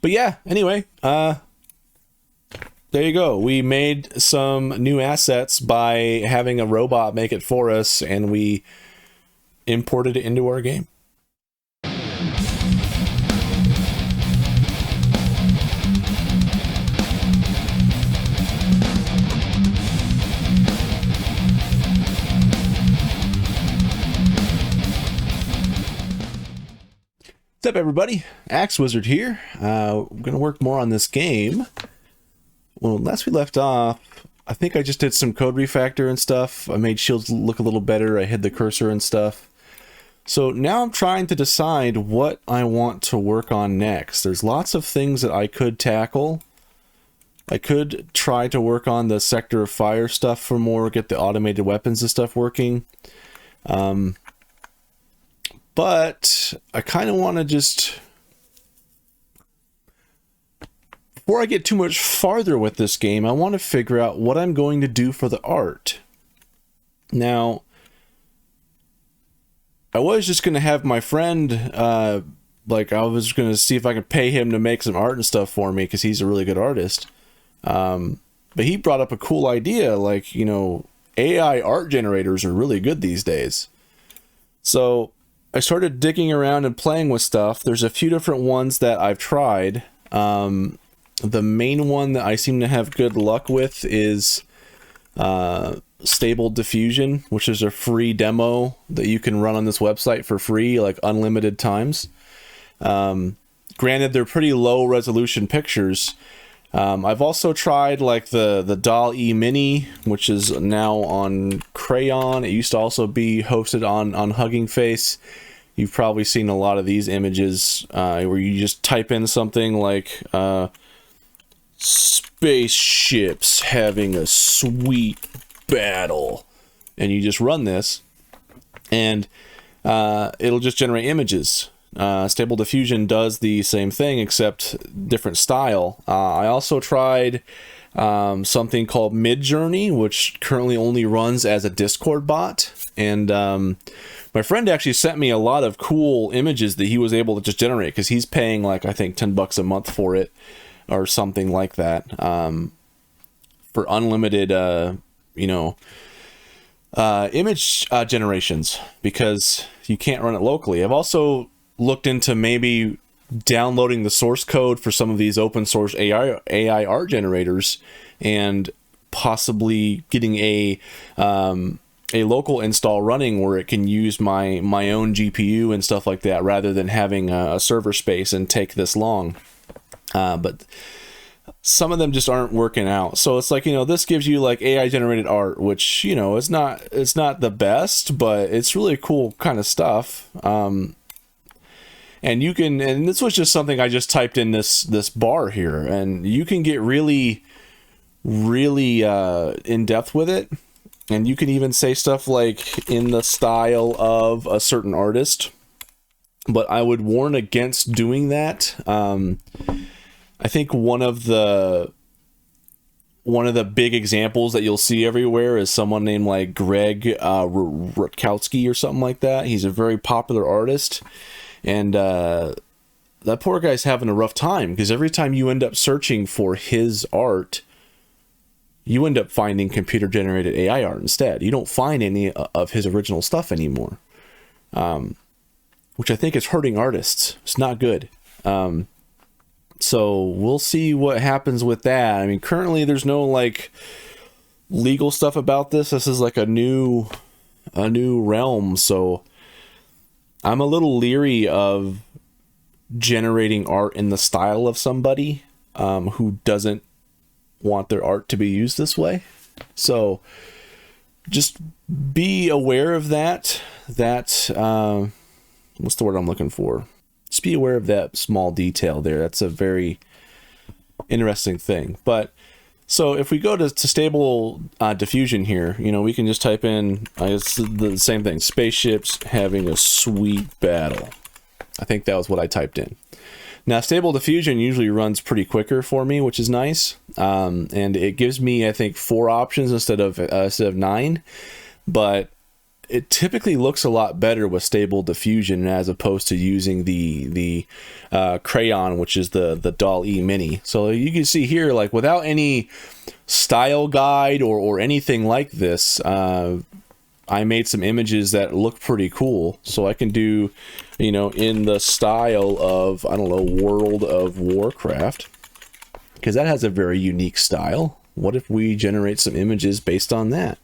But yeah, anyway, there you go. We made some new assets by having a robot make it for us, and we imported it into our game. What's up, everybody? Axe Wizard here. We're going to work more on this game. Well, last we left off, I think I just did some code refactor and stuff. I made shields look a little better. I hid the cursor and stuff. So now I'm trying to decide what I want to work on next. There's lots of things that I could tackle. I could try to work on the Sector of Fire stuff for more, get the automated weapons and stuff working. But I kind of want to just, before I get too much farther with this game, I want to figure out what I'm going to do for the art. Now, I was just going to have my friend, I was going to see if I could pay him to make some art and stuff for me, because he's a really good artist. But he brought up a cool idea, like, you know, AI art generators are really good these days. So I started digging around and playing with stuff. There's a few different ones that I've tried. The main one that I seem to have good luck with is Stable Diffusion, which is a free demo that you can run on this website for free, like unlimited times. Granted, they're pretty low resolution pictures. I've also tried like the DALL-E Mini, which is now on Crayon. It used to also be hosted on Hugging Face. You've probably seen a lot of these images where you just type in something like spaceships having a sweet battle, and you just run this, and it'll just generate images. Stable Diffusion does the same thing, except different style. I also tried something called Midjourney, which currently only runs as a Discord bot, and my friend actually sent me a lot of cool images that he was able to just generate, because he's paying like, I think, $10 a month for it or something like that, for unlimited image generations, because you can't run it locally. I've also looked into maybe downloading the source code for some of these open source AI art generators, and possibly getting a local install running where it can use my own GPU and stuff like that, rather than having a server space and take this long. But some of them just aren't working out. So it's like, you know, this gives you like AI generated art, which, you know, it's not the best, but it's really cool kind of stuff. And you can, and this was just something I just typed in this bar here, and you can get really in depth with it. And you can even say stuff like in the style of a certain artist, but I would warn against doing that. I think one of the big examples that you'll see everywhere is someone named like Greg Rutkowski or something like that. He's a very popular artist, and that poor guy's having a rough time, because every time you end up searching for his art, you end up finding computer-generated AI art instead. You don't find any of his original stuff anymore, which I think is hurting artists. It's not good. So we'll see what happens with that. I mean, currently there's no like legal stuff about this. This is like a new realm, so I'm a little leery of generating art in the style of somebody who doesn't want their art to be used this way. So just be aware of that. What's the word I'm looking for? Just be aware of that small detail there. That's a very interesting thing. But so if we go to Stable Diffusion here, you know, we can just type in, it's the same thing, spaceships having a sweet battle. I think that was what I typed in. Now, Stable Diffusion usually runs pretty quicker for me, which is nice. And it gives me, I think, 4 options instead of 9. But it typically looks a lot better with stable diffusion as opposed to using the crayon, which is the DALL-E mini. So you can see here, like without any style guide or anything like this, I made some images that look pretty cool. So I can do, you know, in the style of, I don't know, World of Warcraft, because that has a very unique style. What if we generate some images based on that?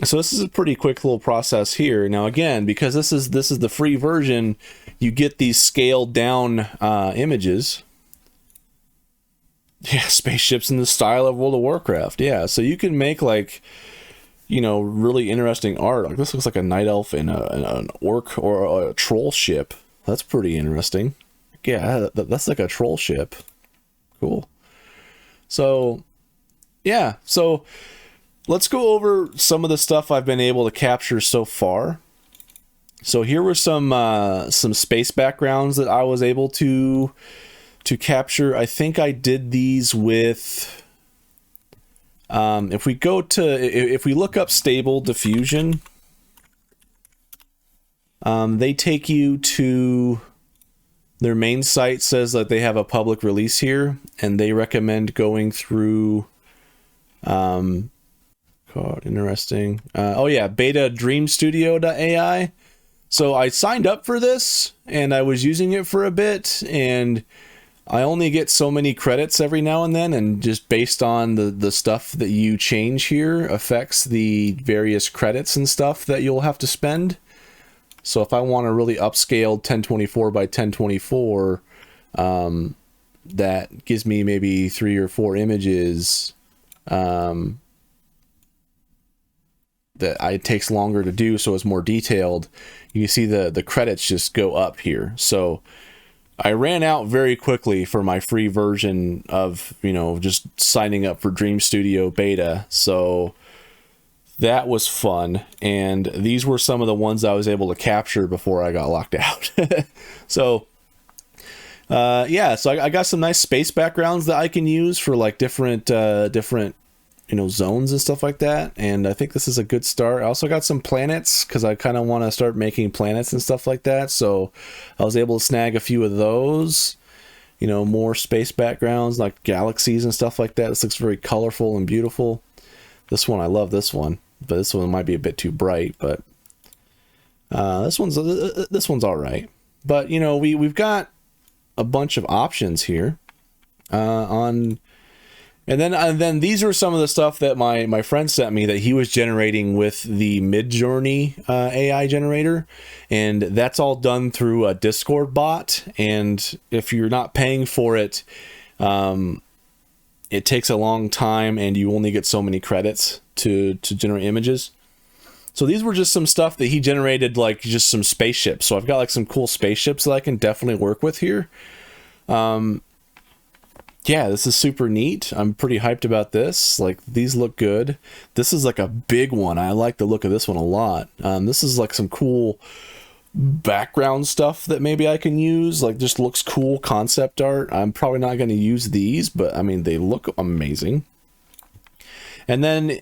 So this is a pretty quick little process here. Now again, because this is the free version, you get these scaled down images. Yeah, spaceships in the style of World of Warcraft. Yeah, so you can make like, you know, really interesting art. Like this looks like a night elf in an orc or a troll ship. That's pretty interesting. Yeah, that's like a troll ship. Cool. So yeah, so let's go over some of the stuff I've been able to capture so far. So here were some space backgrounds that I was able to capture. I think I did these with, if we look up stable diffusion, they take you to their main site. Says that they have a public release here, and they recommend going through, interesting. Oh yeah, beta dreamstudio.ai. So I signed up for this and I was using it for a bit, and I only get so many credits every now and then, and just based on the stuff that you change here affects the various credits and stuff that you'll have to spend. So if I want a really upscaled 1024 by 1024, that gives me maybe 3 or 4 images, that it takes longer to do, so it's more detailed. You see the credits just go up here. So I ran out very quickly for my free version of, you know, just signing up for Dream Studio beta. So that was fun, and these were some of the ones I was able to capture before I got locked out. So yeah, so I got some nice space backgrounds that I can use for like different you know, zones and stuff like that, and I think this is a good start. I also got some planets because I kind of want to start making planets and stuff like that, so I was able to snag a few of those, you know, more space backgrounds like galaxies and stuff like that. This looks very colorful and beautiful. This one, I love this one, but this one might be a bit too bright, but this one's all right. But you know, we've got a bunch of options here on. And then these are some of the stuff that my friend sent me that he was generating with the Midjourney AI generator, and that's all done through a Discord bot. And if you're not paying for it, it takes a long time, and you only get so many credits to generate images. So these were just some stuff that he generated, like just some spaceships. So I've got like some cool spaceships that I can definitely work with here. Yeah, this is super neat. I'm pretty hyped about this. Like, these look good. This is like a big one. I like the look of this one a lot. This is like some cool background stuff that maybe I can use. Like, just looks cool concept art. I'm probably not going to use these, but I mean, they look amazing. And then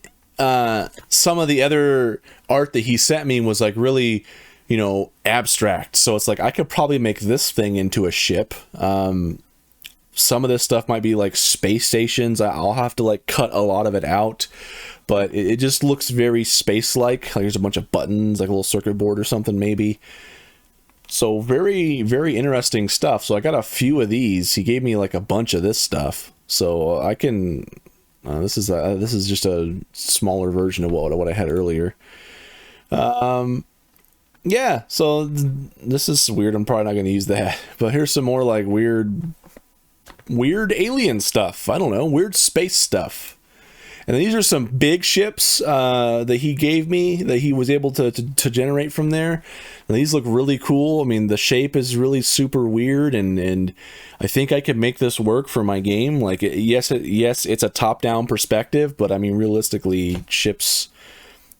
some of the other art that he sent me was like really, you know, abstract. So it's like I could probably make this thing into a ship. Some of this stuff might be like space stations. I'll have to like cut a lot of it out, but it just looks very space-like. Like there's a bunch of buttons, like a little circuit board or something maybe. So very, very interesting stuff. So I got a few of these. He gave me like a bunch of this stuff. So I can, this is just a smaller version of what I had earlier. Yeah, so this is weird. I'm probably not going to use that, but here's some more like weird alien stuff. I don't know, weird space stuff. And these are some big ships that he gave me that he was able to generate from there. And these look really cool. I mean, the shape is really super weird, and I think I could make this work for my game. Like, yes, it's a top-down perspective, but I mean, realistically, ships,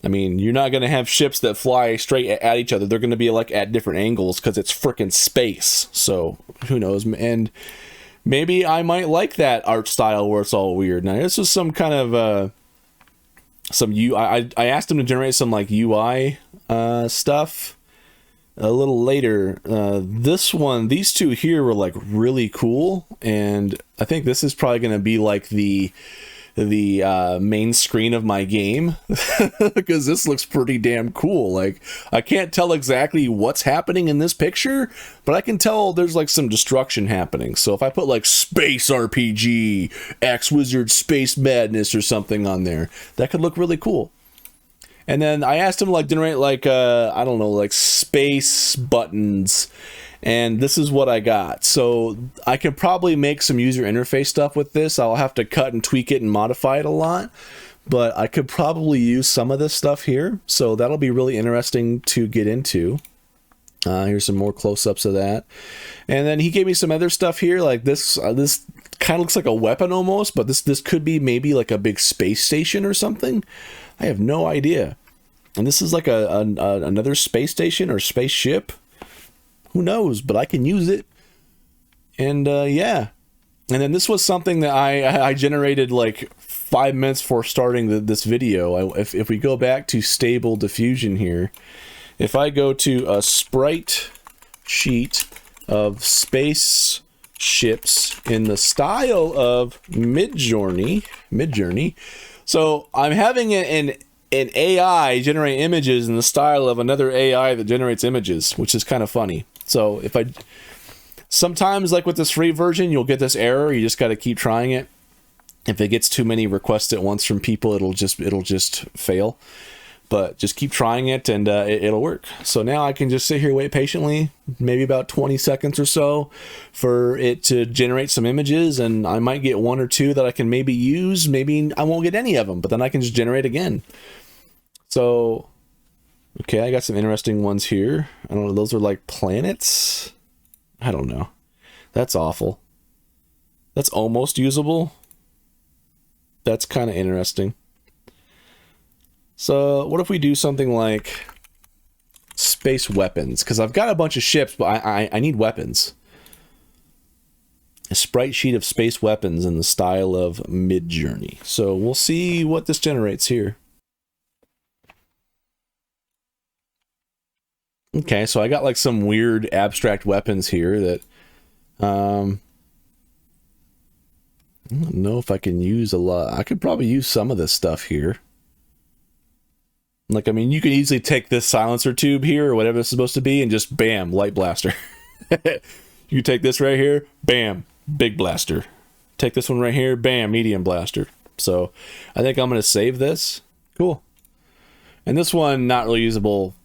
I mean, you're not going to have ships that fly straight at each other. They're going to be like at different angles because it's frickin' space. So who knows? And maybe I might like that art style where it's all weird. Now, this is some kind of some I asked him to generate some like UI stuff a little later. These two here were like really cool, and I think this is probably going to be like the main screen of my game because this looks pretty damn cool. Like, I can't tell exactly what's happening in this picture, but I can tell there's like some destruction happening. So if I put like Space RPG, X Wizard Space Madness or something on there, that could look really cool. And then I asked him to like generate like I don't know, like space buttons, and this is what I got. So I could probably make some user interface stuff with this. I'll have to cut and tweak it and modify it a lot, but I could probably use some of this stuff here. So that'll be really interesting to get into. Here's some more close-ups of that. And then he gave me some other stuff here, like this. This kind of looks like a weapon almost, but this could be maybe like a big space station or something. I have no idea. And this is like another space station or spaceship. Who knows? But I can use it. And yeah. And then this was something that I generated like 5 minutes before starting this video. If we go back to stable diffusion here, if I go to a sprite sheet of space ships in the style of Midjourney, so I'm having an AI generate images in the style of another AI that generates images, which is kind of funny. So if sometimes like with this free version, you'll get this error. You just got to keep trying it. If it gets too many requests at once from people, it'll just fail. But just keep trying it, and it'll work. So now I can just sit here, wait patiently, maybe about 20 seconds or so for it to generate some images, and I might get one or two that I can maybe use. Maybe I won't get any of them, but then I can just generate again. So, okay, I got some interesting ones here. I don't know, those are like planets? I don't know. That's awful. That's almost usable. That's kind of interesting. So what if we do something like space weapons? Because I've got a bunch of ships, but I need weapons. A sprite sheet of space weapons in the style of Midjourney. So we'll see what this generates here. Okay, so I got like some weird abstract weapons here that I don't know if I can use a lot. I could probably use some of this stuff here. Like, I mean, you can easily take this silencer tube here or whatever this is supposed to be and just bam, light blaster. You take this right here, bam, big blaster. Take this one right here, bam, medium blaster. So I think I'm going to save this. Cool. And this one, not really usable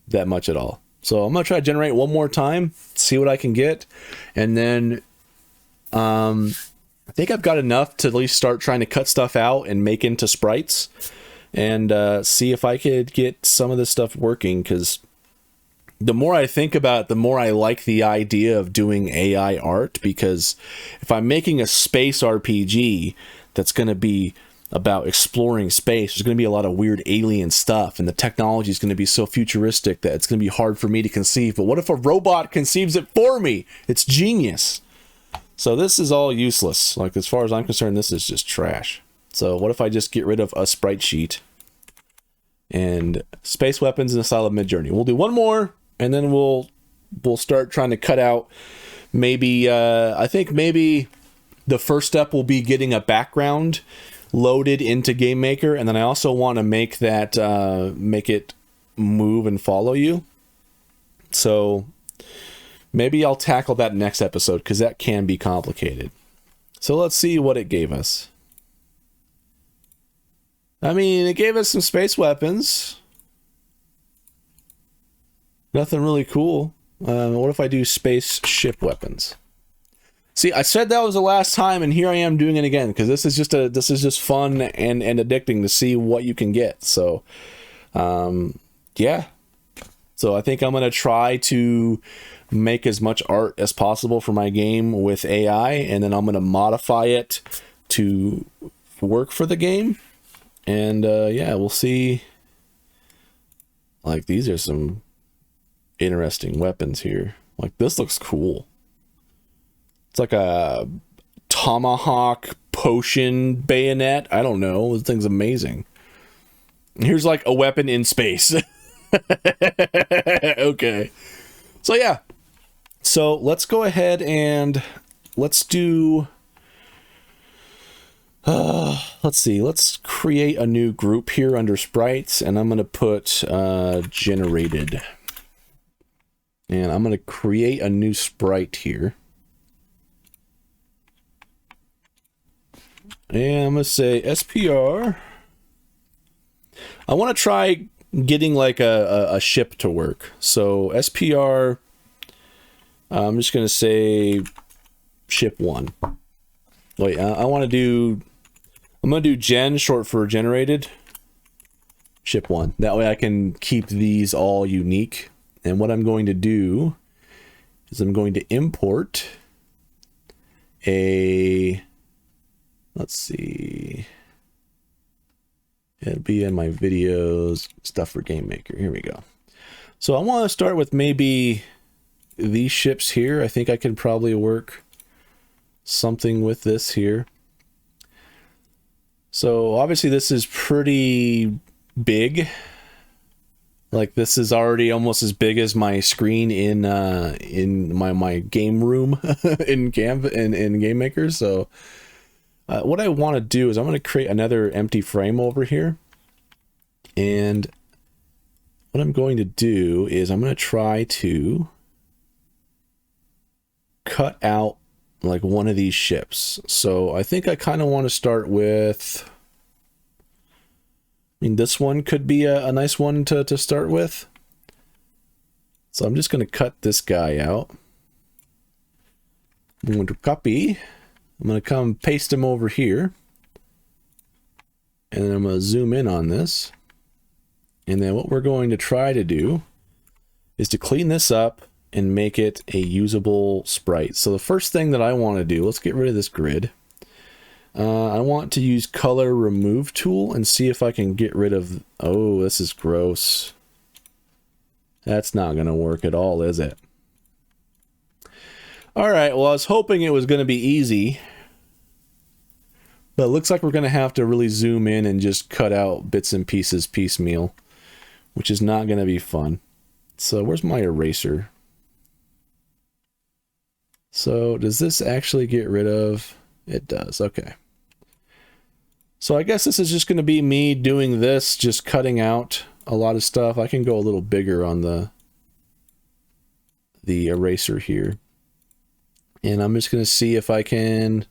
that much at all. So I'm going to try to generate one more time, see what I can get. And then I think I've got enough to at least start trying to cut stuff out and make into sprites. And see if I could get some of this stuff working, because the more I think about it, the more I like the idea of doing AI art, because if I'm making a space RPG that's going to be about exploring space, there's going to be a lot of weird alien stuff, and the technology is going to be so futuristic that it's going to be hard for me to conceive. But what if a robot conceives it for me? It's genius. So this is all useless. Like, as far as I'm concerned, this is just trash. So what if I just get rid of a sprite sheet and space weapons in the style of Midjourney? We'll do one more, and then we'll start trying to cut out maybe, I think maybe the first step will be getting a background loaded into Game Maker, and then I also want to make that, make it move and follow you. So maybe I'll tackle that next episode, because that can be complicated. So let's see what it gave us. I mean, it gave us some space weapons. Nothing really cool. What if I do spaceship weapons? See, I said that was the last time, and here I am doing it again, because this is just fun and addicting to see what you can get. So, yeah. So I think I'm gonna try to make as much art as possible for my game with AI, and then I'm gonna modify it to work for the game. And yeah, we'll see. Like, these are some interesting weapons here. Like, this looks cool. It's like a tomahawk potion bayonet. I don't know. This thing's amazing. Here's like a weapon in space. Okay. So yeah. So let's go ahead and let's do... let's see. Let's create a new group here under sprites, and I'm going to put generated. And I'm going to create a new sprite here. And I'm going to say SPR. I want to try getting like a ship to work. So SPR, I'm just going to say ship 1. Wait, I want to do, I'm going to do gen, short for generated, ship 1. That way I can keep these all unique. And what I'm going to do is I'm going to import a, let's see, it'll be in my videos, stuff for Game Maker. Here we go. So I want to start with maybe these ships here. I think I can probably work something with this here. So obviously this is pretty big. Like this is already almost as big as my screen in my game room in Game Maker. So what I want to do is I'm going to create another empty frame over here. And what I'm going to do is I'm going to try to cut out like one of these ships. So I think I kind of want to start with, I mean, this one could be a nice one to start with. So I'm just going to cut this guy out. I'm going to copy. I'm going to come paste him over here. And then I'm going to zoom in on this. And then what we're going to try to do is to clean this up and make it a usable sprite. So the first thing that I want to do, let's get rid of this grid. I want to use color remove tool and see if I can get rid of, oh, this is gross. That's not going to work at all, is it? All right, well, I was hoping it was going to be easy, but it looks like we're going to have to really zoom in and just cut out bits and pieces piecemeal, which is not going to be fun. So where's my eraser? So does this actually get rid of? It does, okay. So I guess this is just going to be me doing this, just cutting out a lot of stuff. I can go a little bigger on the eraser here. And I'm just going to see if I can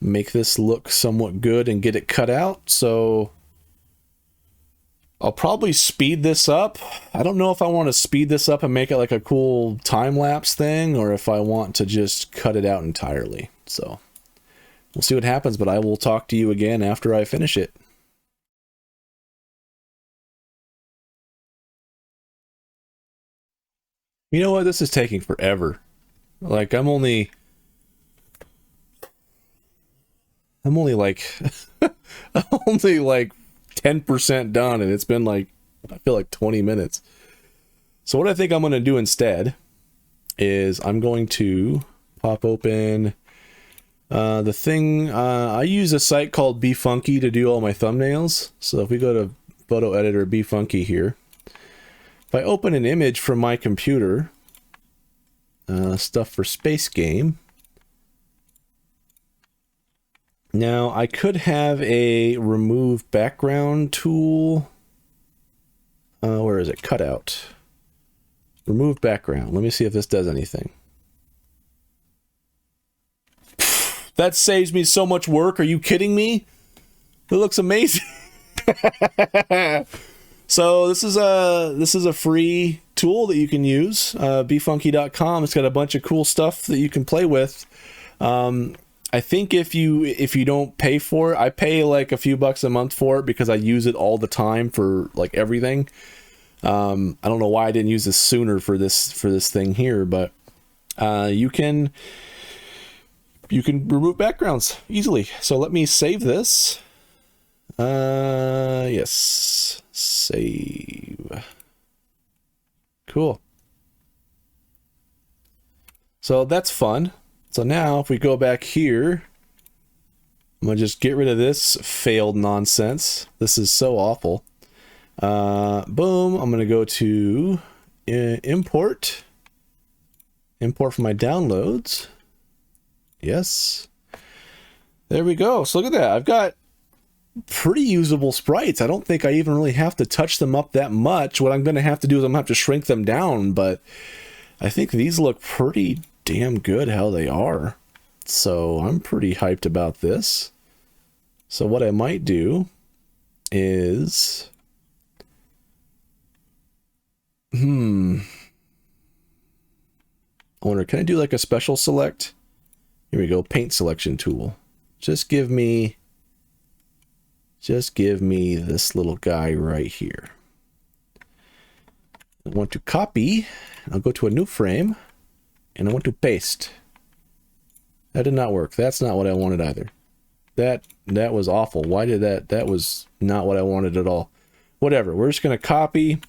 make this look somewhat good and get it cut out. So I'll probably speed this up. I don't know if I want to speed this up and make it like a cool time-lapse thing, or if I want to just cut it out entirely. So we'll see what happens, but I will talk to you again after I finish it. You know what? This is taking forever. Like, I'm only like, I'm only like 10% done, and it's been like, I feel like 20 minutes. So what I think I'm going to do instead is I'm going to pop open the thing. I use a site called BeFunky to do all my thumbnails. So if we go to photo editor BeFunky here, if I open an image from my computer, stuff for space game. Now I could have a remove background tool. Where is it? Cutout. Remove background. Let me see if this does anything. That saves me so much work. Are you kidding me? It looks amazing. So this is a free tool that you can use. Befunky.com. It's got a bunch of cool stuff that you can play with. I think if you don't pay for it, I pay like a few bucks a month for it because I use it all the time for like everything. I don't know why I didn't use this sooner for this thing here, but you can remove backgrounds easily. So let me save this. Yes, save. Cool. So that's fun. So now if we go back here, I'm gonna just get rid of this failed nonsense. This is so awful. Boom. I'm going to go to import from my downloads. Yes. There we go. So look at that. I've got pretty usable sprites. I don't think I even really have to touch them up that much. What I'm going to have to do is I'm going to have to shrink them down, but I think these look pretty damn good how they are. So I'm pretty hyped about this. So what I might do is... I wonder, can I do like a special select? Here we go, paint selection tool. Just give me this little guy right here. I want to copy. I'll go to a new frame and I want to paste. That did not work. That's not what I wanted either. That was awful. Why did that was not what I wanted at all. Whatever. We're just going to copy,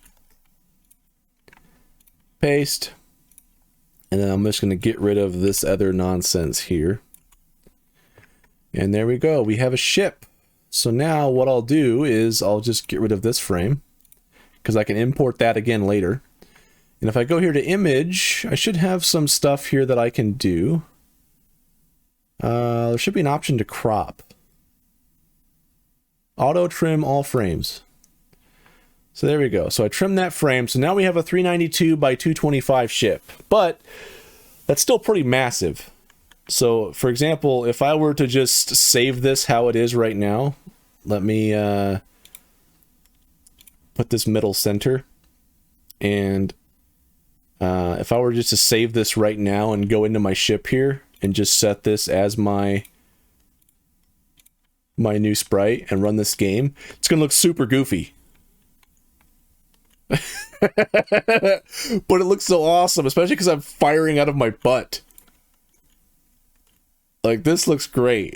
paste, and then I'm just going to get rid of this other nonsense here. And there we go. We have a ship. So now what I'll do is I'll just get rid of this frame because I can import that again later. And if I go here to image, I should have some stuff here that I can do. There should be an option to crop. Auto trim all frames. So there we go. So I trimmed that frame. So now we have a 392 by 225 ship, but that's still pretty massive. So for example, if I were to just save this how it is right now, let me put this middle center. And if I were just to save this right now and go into my ship here and just set this as my new sprite and run this game, it's gonna look super goofy. But it looks so awesome, especially because I'm firing out of my butt. Like, this looks great.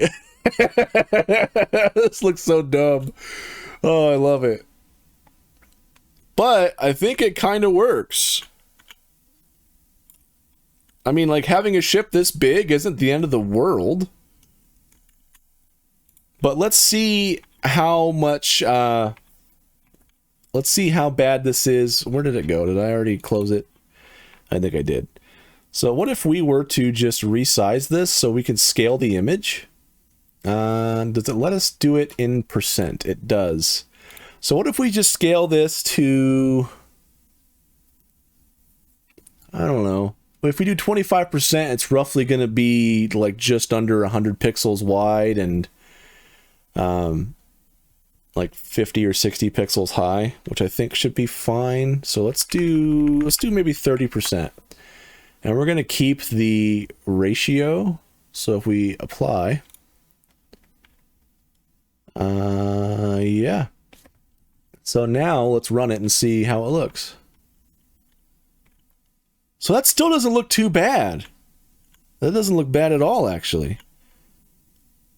This looks so dumb. Oh, I love it. But I think it kind of works. I mean, like, having a ship this big isn't the end of the world. But let's see how much, let's see how bad this is. Where did it go? Did I already close it? I think I did. So what if we were to just resize this so we can scale the image? Does it let us do it in percent? It does. So what if we just scale this to, I don't know. If we do 25%, it's roughly going to be like just under 100 pixels wide and like 50 or 60 pixels high, which I think should be fine. So let's do maybe 30%. And we're going to keep the ratio. So if we apply, yeah. So now let's run it and see how it looks. So that still doesn't look too bad. That doesn't look bad at all, actually.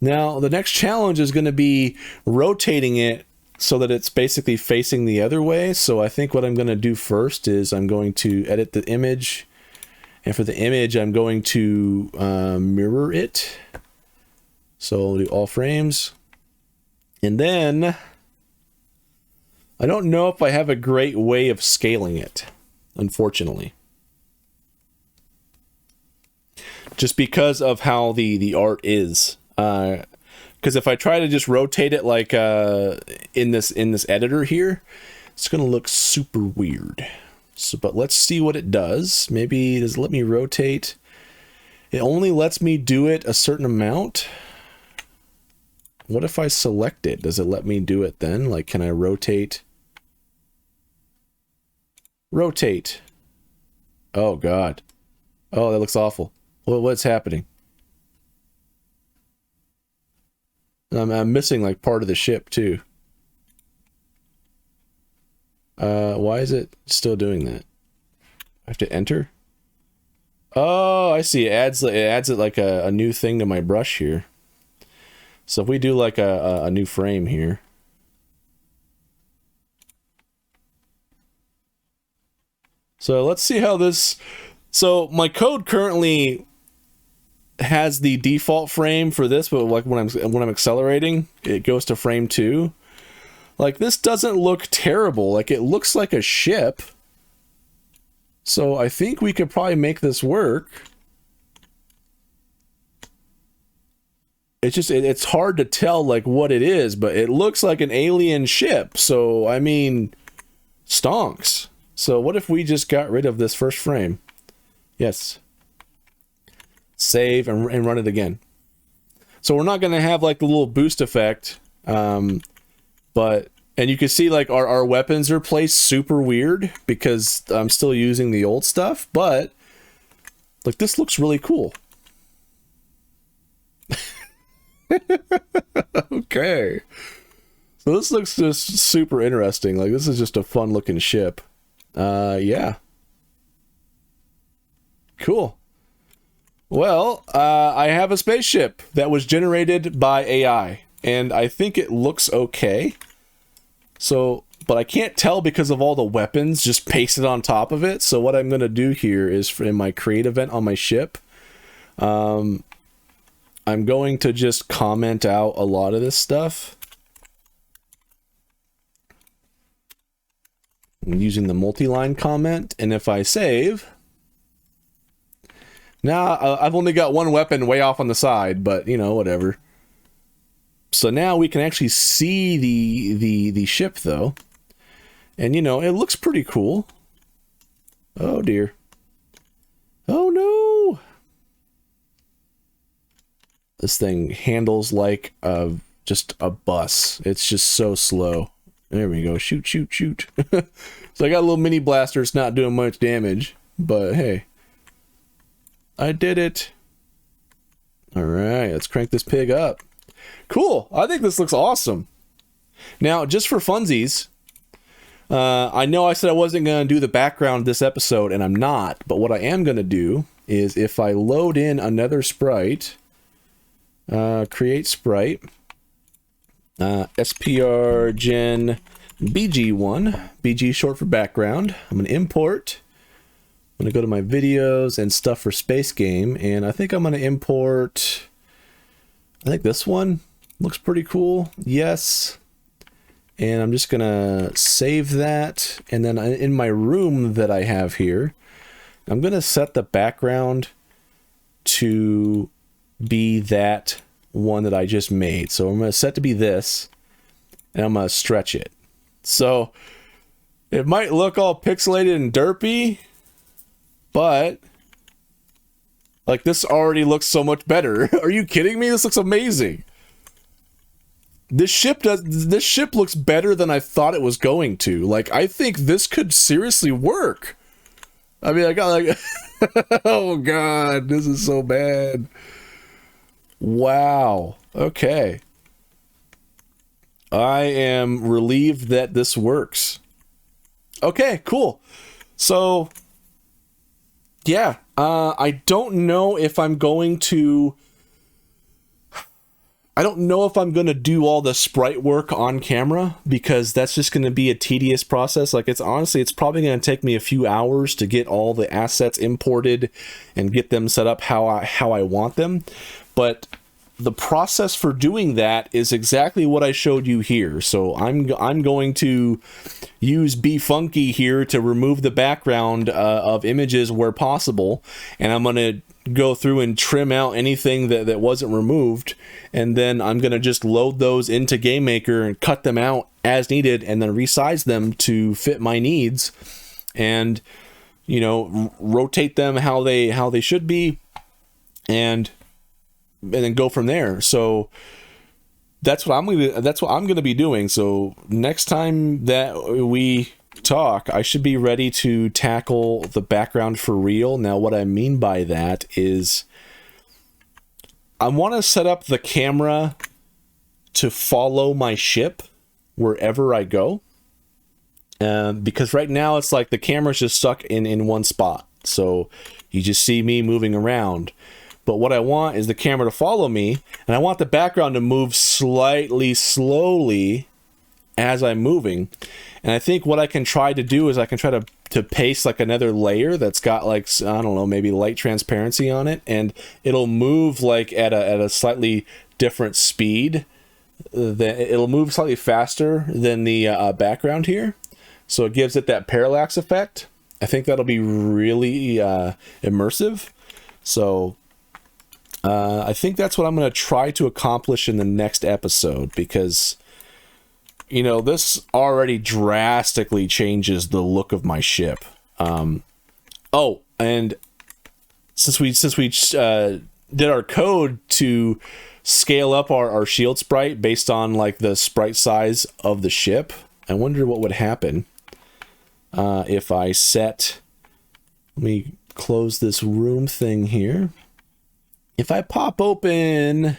Now, the next challenge is going to be rotating it so that it's basically facing the other way. So I think what I'm going to do first is I'm going to edit the image. And for the image, I'm going to mirror it. So I'll do all frames. And then I don't know if I have a great way of scaling it, unfortunately. Just because of how the art is. Because if I try to just rotate it like in this editor here, it's going to look super weird. So, but let's see what it does. Maybe does it let me rotate? It only lets me do it a certain amount. What if I select it? Does it let me do it then? Like, can I rotate? Rotate. Oh, God. Oh, that looks awful. What's happening? I'm missing like part of the ship too. Why is it still doing that? I have to enter? Oh, I see. It adds it like a new thing to my brush here. So if we do like a new frame here. So let's see how this... So my code currently has the default frame for this, but like when I'm accelerating, it goes to frame 2. Like, this doesn't look terrible. Like, it looks like a ship. So I think we could probably make this work. It's just, it's hard to tell, like, what it is, but it looks like an alien ship. So, I mean, stonks. So what if we just got rid of this first frame? Yes. Save and run it again. So we're not going to have, like, the little boost effect. But, and you can see, like, our weapons are placed super weird because I'm still using the old stuff. But, like, this looks really cool. Okay. So this looks just super interesting. Like, this is just a fun looking ship. Yeah. Cool. Well, I have a spaceship that was generated by AI, and I think it looks okay. So, but I can't tell because of all the weapons just pasted on top of it. So what I'm going to do here is, in my create event on my ship, I'm going to just comment out a lot of this stuff. I'm using the multi-line comment, and if I save... Now, I've only got one weapon way off on the side, but, you know, whatever. So now we can actually see the ship, though. And, you know, it looks pretty cool. Oh, dear. Oh, no! This thing handles like just a bus. It's just so slow. There we go. Shoot, shoot, shoot. So I got a little mini blaster. It's not doing much damage. But hey. I did it. Alright, let's crank this pig up. Cool. I think this looks awesome. Now, just for funsies, I know I said I wasn't going to do the background this episode, and I'm not. But what I am going to do is if I load in another sprite... create sprite, SPR gen BG1, BG short for background. I'm going to import. I'm going to go to my videos and stuff for space game, and I think I'm going to import, I think this one looks pretty cool. Yes. And I'm just going to save that, and then in my room that I have here, I'm going to set the background to be that one that I just made. So I'm going to set to be this, and I'm going to stretch it. So it might look all pixelated and derpy, but like this already looks so much better. Are you kidding me? This looks amazing. This ship looks better than I thought it was going to. Like, I think this could seriously work. I mean, I got like oh god, this is so bad. Wow. Okay. I am relieved that this works. Okay, cool. So, yeah. I don't know if I'm going to... I don't know if I'm going to do all the sprite work on camera, because that's just going to be a tedious process. Like, it's probably going to take me a few hours to get all the assets imported and get them set up how I want them. But the process for doing that is exactly what I showed you here. So I'm going to use Be Funky here to remove the background of images where possible, and I'm going to go through and trim out anything that wasn't removed, and then I'm going to just load those into GameMaker and cut them out as needed, and then resize them to fit my needs, and, you know, rotate them how they should be, and then go from there. So that's what I'm gonna be doing. So next time that we talk, I should be ready to tackle the background for real. Now, what I mean by that is I want to set up the camera to follow my ship wherever I go, because right now it's like the camera's just stuck in one spot, so you just see me moving around. But what I want is the camera to follow me, and I want the background to move slightly slowly as I'm moving. And I think what I can try to do is I can try to paste like another layer that's got, like, I don't know, maybe light transparency on it, and it'll move like at a slightly different speed it'll move slightly faster than the background here. So it gives it that parallax effect. I think that'll be really immersive. So I think that's what I'm going to try to accomplish in the next episode, because, you know, this already drastically changes the look of my ship. Oh, and since we did our code to scale up our shield sprite based on like the sprite size of the ship, I wonder what would happen if I set, let me close this room thing here. If I pop open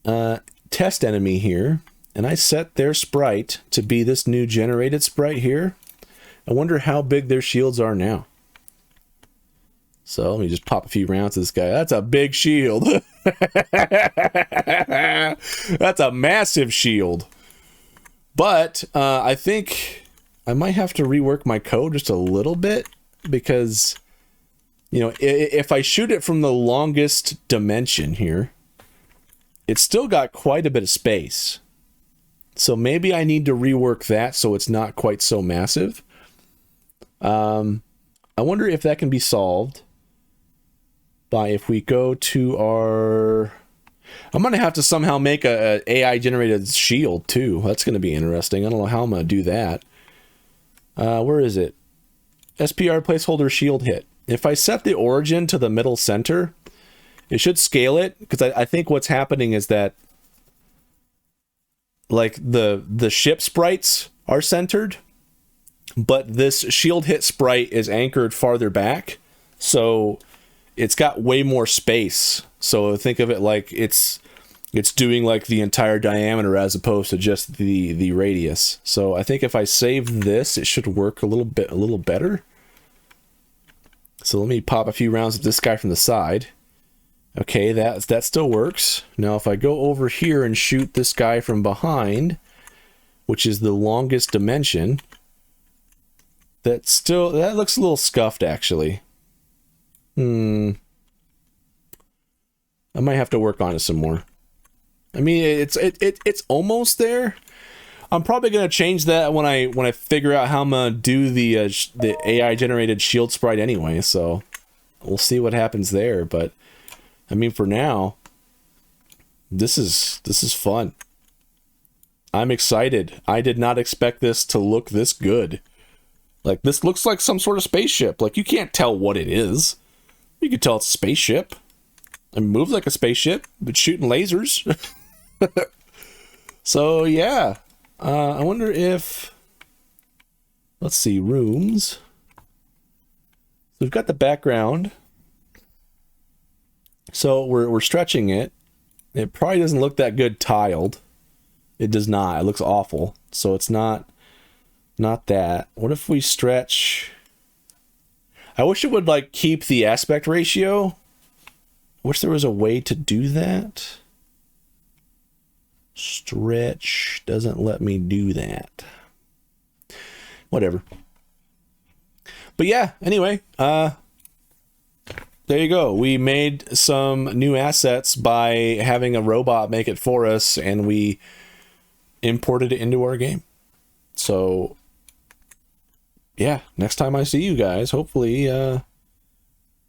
test enemy here, and I set their sprite to be this new generated sprite here, I wonder how big their shields are now. So let me just pop a few rounds to this guy. That's a big shield. That's a massive shield. But I think I might have to rework my code just a little bit, because, you know, if I shoot it from the longest dimension here, it's still got quite a bit of space. So maybe I need to rework that so it's not quite so massive. I wonder if that can be solved by, if we go to our, I'm going to have to somehow make a AI generated shield too. That's going to be interesting. I don't know how I'm going to do that. Where is it? SPR placeholder shield hit. If I set the origin to the middle center, it should scale it, because I think what's happening is that, like, the ship sprites are centered, but this shield hit sprite is anchored farther back, so it's got way more space. So think of it like it's doing like the entire diameter as opposed to just the radius. So I think if I save this, it should work a little better. So let me pop a few rounds of this guy from the side. Okay, that still works. Now if I go over here and shoot this guy from behind, which is the longest dimension, that looks a little scuffed actually. I might have to work on it some more. I mean, it's almost there. I'm probably gonna change that when I figure out how I'm gonna do the AI generated shield sprite anyway. So we'll see what happens there. But I mean, for now, this is fun. I'm excited. I did not expect this to look this good. Like, this looks like some sort of spaceship. Like, you can't tell what it is. You can tell it's a spaceship. It moves like a spaceship, but shooting lasers. So yeah, I wonder if, let's see, rooms. So we've got the background. So we're stretching it. It probably doesn't look that good tiled. It does not. It looks awful. So it's not that. What if we stretch? I wish it would like keep the aspect ratio. I wish there was a way to do that. Stretch doesn't let me do that. Whatever. But yeah, anyway, there you go. We made some new assets by having a robot make it for us, and we imported it into our game. So yeah, next time I see you guys, hopefully I'll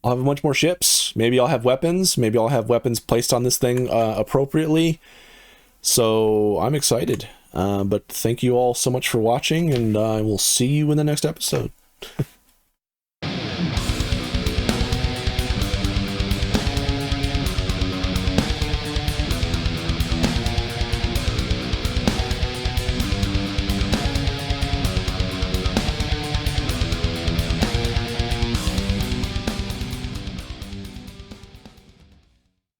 have a bunch more ships. Maybe I'll have weapons. Maybe I'll have weapons placed on this thing appropriately. So I'm excited. But thank you all so much for watching, and I will see you in the next episode.